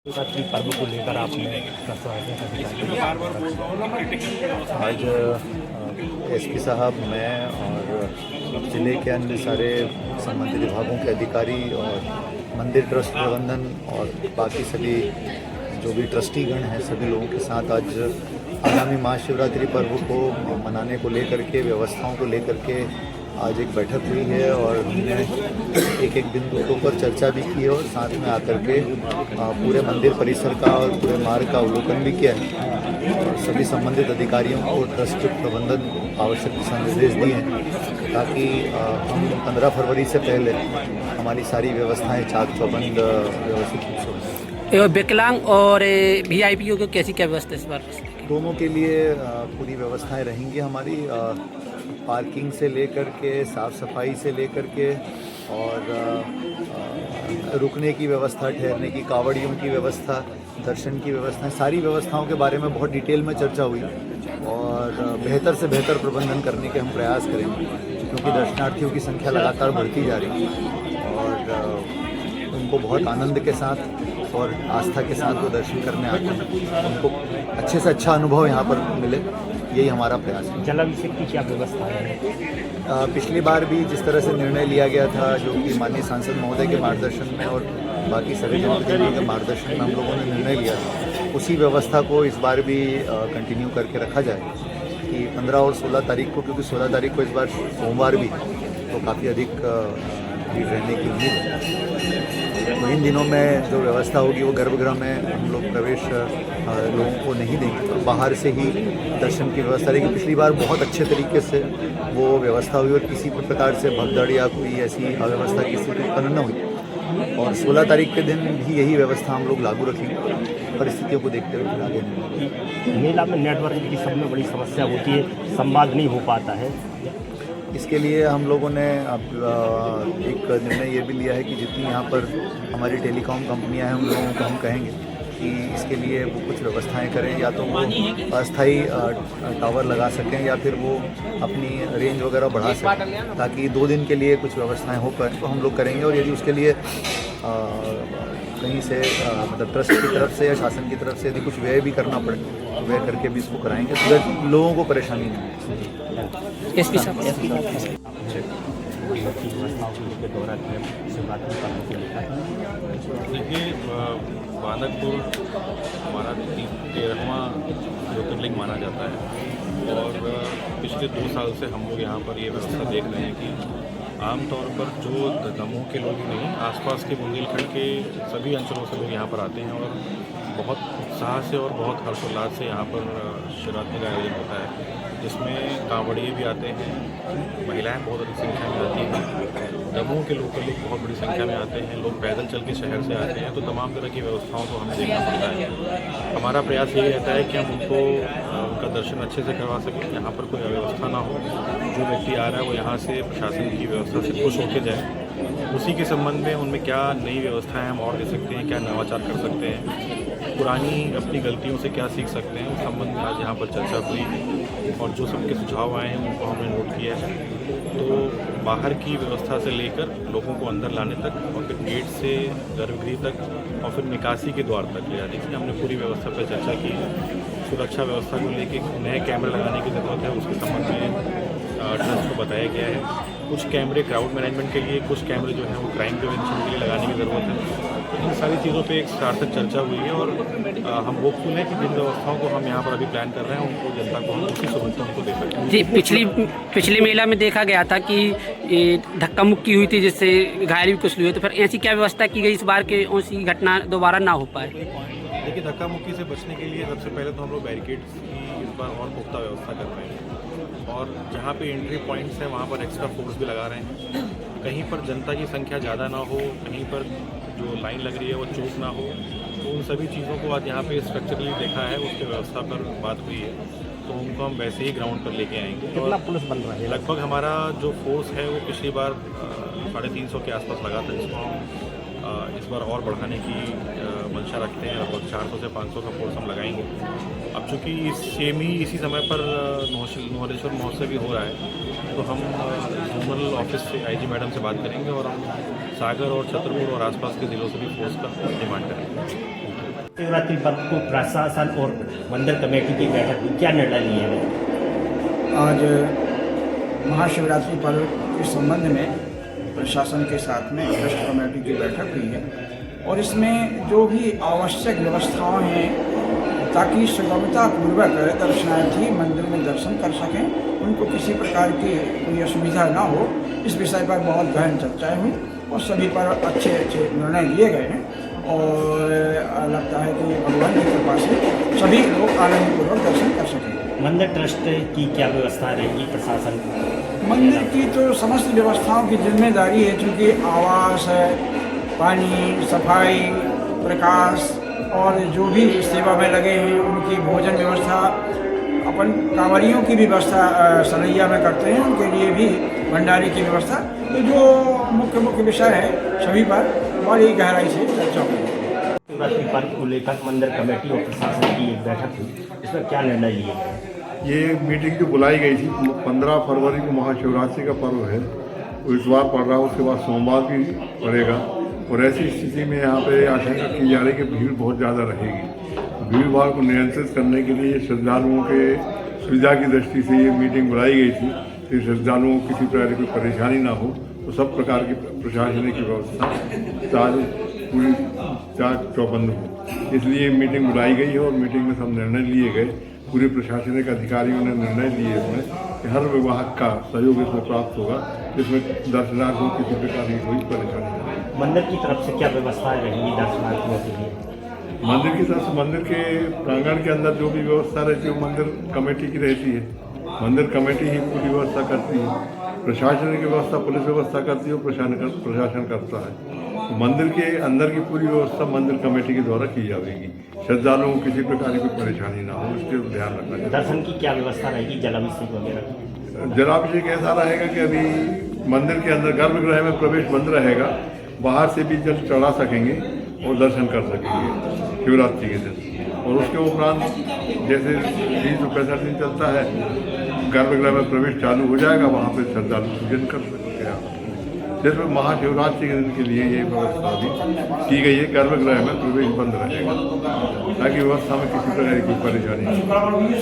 शिवरात्रि पर्व को लेकर आपने आज एसपी साहब, मैं और ज़िले के अन्य सारे संबंधित विभागों के अधिकारी और मंदिर ट्रस्ट प्रबंधन और बाकी सभी जो भी ट्रस्टीगण हैं, सभी लोगों के साथ आज आगामी महाशिवरात्रि पर्व को मनाने को लेकर के, व्यवस्थाओं को लेकर के आज एक बैठक हुई है और हमने एक एक बिंदु के ऊपर चर्चा भी की है और साथ में आकर के पूरे मंदिर परिसर का और पूरे मार्ग का अवलोकन भी किया है और सभी संबंधित अधिकारियों को, ट्रस्ट प्रबंधन को आवश्यक दिशा निर्देश दिए हैं ताकि हम 15 फरवरी से पहले हमारी सारी व्यवस्थाएं चाक चौबंद व्यवस्थित रूप से हों। विकलांग और वीआईपीओ को कैसी क्या व्यवस्था इस बार? दोनों के लिए पूरी व्यवस्थाएं रहेंगी हमारी, पार्किंग से लेकर के, साफ़ सफाई से लेकर के और रुकने की व्यवस्था, ठहरने की, कावड़ियों की व्यवस्था, दर्शन की व्यवस्था, सारी व्यवस्थाओं के बारे में बहुत डिटेल में चर्चा हुई और बेहतर से बेहतर प्रबंधन करने के हम प्रयास करेंगे क्योंकि दर्शनार्थियों की संख्या लगातार बढ़ती जा रही है और उनको बहुत आनंद के साथ और आस्था के साथ वो दर्शन करने आते हैं, उनको अच्छे से अच्छा अनुभव यहाँ पर मिले, यही हमारा प्रयास है। जलाभिषेक की क्या व्यवस्था है? पिछली बार भी जिस तरह से निर्णय लिया गया था, जो कि माननीय सांसद महोदय के मार्गदर्शन में और बाकी सभी जनप्रतिनिधियों के मार्गदर्शन में हम लोगों ने निर्णय लिया, उसी व्यवस्था को इस बार भी कंटिन्यू करके रखा जाए कि 15 और 16 तारीख को, क्योंकि 16 तारीख को इस बार सोमवार भी तो काफ़ी अधिक भीड़ रहने की उम्मीद है। तो इन दिनों में जो व्यवस्था होगी वो गर्भगृह में हम लोग प्रवेश लोगों को नहीं देंगे, तो बाहर से ही दर्शन की व्यवस्था रहेगी। पिछली बार बहुत अच्छे तरीके से वो व्यवस्था हुई और किसी भी प्रकार से भगदड़ या कोई ऐसी अव्यवस्था की स्थिति उत्पन्न न हुई और 16 तारीख के दिन भी यही व्यवस्था हम लोग लागू रखेंगे, परिस्थितियों को देखते हुए आगे नहीं। मेला में नेटवर्क की सब में बड़ी समस्या होती है, संवाद नहीं हो पाता है। इसके लिए हम लोगों ने अब एक निर्णय ये भी लिया है कि जितनी यहाँ पर हमारी टेलीकॉम कंपनियां हैं उन लोगों को हम कहेंगे कि इसके लिए वो कुछ व्यवस्थाएं करें, या तो वो अस्थायी टावर लगा सकें या फिर वो अपनी रेंज वगैरह बढ़ा सकें ताकि 2 दिन के लिए कुछ व्यवस्थाएं हो पाए, तो हम लोग करेंगे। और यदि उसके लिए कहीं से मतलब ट्रस्ट की तरफ से या शासन की तरफ से यदि कुछ व्यय भी करना पड़े तो व्यय करके भी इसको कराएंगे तो लोगों को परेशानी नहीं है। एसपी साहब देखिए, मानकपुर हमारा 13वां ज्योतिर्लिंग माना जाता है और पिछले 2 साल से हम लोग यहाँ पर ये व्यवस्था देख रहे हैं कि आमतौर पर जो दमोह के लोग नहीं, आसपास के बुंदेलखंड के सभी अंचलों से लोग यहाँ पर आते हैं और बहुत उत्साह से और बहुत हर्षोल्लास से यहाँ पर शिवरात्रि का आयोजन होता है, जिसमें कांवड़िए भी आते हैं, महिलाएं बहुत अधिक संख्या में आती हैं, दमोह के लोकल लोग बहुत बड़ी संख्या में आते हैं, लोग पैदल चल के शहर से आते हैं, तो तमाम तरह की व्यवस्थाओं को हमें देखना पड़ता है। हमारा प्रयास यही रहता है कि हम उनको उनका दर्शन अच्छे से करवा सकें, यहाँ पर कोई अव्यवस्था ना हो, जो व्यक्ति आ रहा है वो यहाँ से प्रशासन की व्यवस्था से खुश होकर जाए, उसी के संबंध में उनमें क्या नई व्यवस्थाएं हम और दे सकते हैं, क्या नवाचार कर सकते हैं, पुरानी अपनी गलतियों से क्या सीख सकते हैं, उस संबंध में आज यहाँ पर चर्चा हुई और जो सबके सुझाव आए हैं उनको हमने नोट किया है। तो बाहर की व्यवस्था से लेकर लोगों को अंदर लाने तक और फिर गेट से गर्भगृह तक और फिर निकासी के द्वार तक ले जाने की हमने पूरी व्यवस्था पर चर्चा की। सुरक्षा व्यवस्था को लेकर नए कैमरे लगाने की ज़रूरत है, उसके संबंध में ट्रस्ट को बताया गया है। कुछ कैमरे क्राउड मैनेजमेंट के लिए, कुछ कैमरे जो हैं वो क्राइम प्रिवेंशन के लिए लगाने की ज़रूरत है। तो इन सारी चीज़ों पे एक सार्थक चर्चा हुई है और हम होपफुल हैं कि जिन व्यवस्थाओं को हम यहाँ पर अभी प्लान कर रहे हैं उनको जनता को हम उसी सहूलतों को दे सकते हैं। जी, पिछले मेला में देखा गया था कि धक्का मुक्की हुई थी जिससे घायल भी कुछ हुए, तो फिर ऐसी क्या व्यवस्था की गई इस बार के ऐसी घटना दोबारा ना हो पाए? देखिए, धक्का मुक्की से बचने के लिए सबसे पहले तो हम लोग बैरिकेड्स की इस बार और पुख्ता व्यवस्था कर रहे हैं और जहाँ पे एंट्री पॉइंट्स हैं वहाँ पर एक्स्ट्रा फोर्स भी लगा रहे हैं। कहीं पर जनता की संख्या ज़्यादा ना हो, कहीं पर जो लाइन लग रही है वो चौक ना हो, तो उन सभी चीज़ों को आज यहाँ पे स्ट्रक्चरली देखा है, उसकी व्यवस्था पर बात हुई है, तो उनको हम वैसे ही ग्राउंड पर लेके आएंगे। कितना पुलिस बन रहा है? लगभग हमारा जो फोर्स है वो पिछली बार 350 के आसपास लगा था, जिसको हम इस बार और बढ़ाने की मंशा रखते हैं। लगभग 400 से 500 का फोर्स हम लगाएंगे। अब चूँकि इसी समय पर नोहरेश्वर महोत्सव भी हो रहा है, तो हम जोनल ऑफिस से आईजी मैडम से बात करेंगे और हम सागर और छतरपुर और आसपास के ज़िलों से भी फोर्स का डिमांड करेंगे। शिवरात्रि पर्व को प्रशासन और मंदिर कमेटी की बैठक में क्या निर्णय लिए गए? आज महाशिवरात्रि पर्व के संबंध में प्रशासन के साथ में ट्रस्ट कमेटी की बैठक हुई है और इसमें जो भी आवश्यक व्यवस्थाएं हैं ताकि सुगमतापूर्वक दर्शनार्थी मंदिर में दर्शन कर सकें, उनको किसी प्रकार की कोई असुविधा ना हो, इस विषय पर बहुत गहन चर्चाएं हुई और सभी पर अच्छे निर्णय लिए गए हैं और लगता है कि भगवान की कृपा से सभी लोग आनंदपूर्वक दर्शन कर सकें। मंदिर ट्रस्ट की क्या व्यवस्था रहेगी प्रशासन? मंदिर की तो समस्त व्यवस्थाओं की जिम्मेदारी है, क्योंकि आवास है, पानी, सफाई, प्रकाश और जो भी सेवा में लगे हैं उनकी भोजन व्यवस्था, अपन कांवरियों की भी व्यवस्था सरैया में करते हैं, उनके लिए भी भंडारे की व्यवस्था। तो जो मुख्य विषय है सभी पर बड़ी गहराई से चर्चा हुई। शिवरात्रि पर्व को लेकर मंदिर कमेटी और प्रशासन की एक बैठक हुई, इसमें क्या निर्णय लिए गए? ये मीटिंग जो बुलाई गई थी 15 फरवरी को महाशिवरात्रि का पर्व है, वो इस बार पड़ रहा है, उसके बाद सोमवार भी पड़ेगा और ऐसी स्थिति में यहाँ पे आशंका की जा रही है कि भीड़ बहुत ज़्यादा रहेगी। भीड़ भाड़ को नियंत्रित करने के लिए श्रद्धालुओं के सुविधा की दृष्टि से ये मीटिंग बुलाई गई थी कि श्रद्धालुओं को किसी प्रकार की परेशानी ना हो, तो सब प्रकार की प्रशासनिक व्यवस्था पूरी चाक चौबंद हो, इसलिए मीटिंग बुलाई गई है और मीटिंग में सब निर्णय लिए गए। पूरे प्रशासनिक अधिकारियों ने निर्णय लिए इसमें कि हर विभाग का सहयोग इसमें प्राप्त होगा, जिसमें दर्शनार्थियों को किसी प्रकार की कोई परेशानी नहीं। मंदिर की तरफ से क्या व्यवस्थाएं रहेंगी दर्शनार्थियों के लिए? मंदिर की तरफ से मंदिर के प्रांगण के अंदर जो भी व्यवस्था रहती है वो मंदिर कमेटी की रहती है। मंदिर कमेटी ही पूरी व्यवस्था करती है, प्रशासनिक व्यवस्था पुलिस व्यवस्था करती है और प्रशासन करता है। तो मंदिर के अंदर की पूरी व्यवस्था मंदिर कमेटी के द्वारा की जाएगी, श्रद्धालुओं को किसी प्रकार की परेशानी ना हो, इसके ध्यान रखना चाहिए। दर्शन की क्या व्यवस्था रहेगी, जलाभिषेक वगैरह? जलाभिषेक ऐसा रहेगा कि अभी मंदिर के अंदर गर्भगृह में प्रवेश बंद रहेगा, बाहर से भी जल चढ़ा सकेंगे और दर्शन कर सकेंगे शिवरात्रि के दिन। और उसके उपरांत जैसे 20-65 दिन चलता है, गर्भगृह में प्रवेश चालू हो जाएगा, वहाँ पर श्रद्धालु पूजन कर सकते हैं। जिसमें महाशिवरात्रि के दिन के लिए ये व्यवस्था भी की गई है, गर्भगृह में प्रवेश बंद रहेगा ताकि व्यवस्था में किसी प्रकार की परेशानी नहीं हो।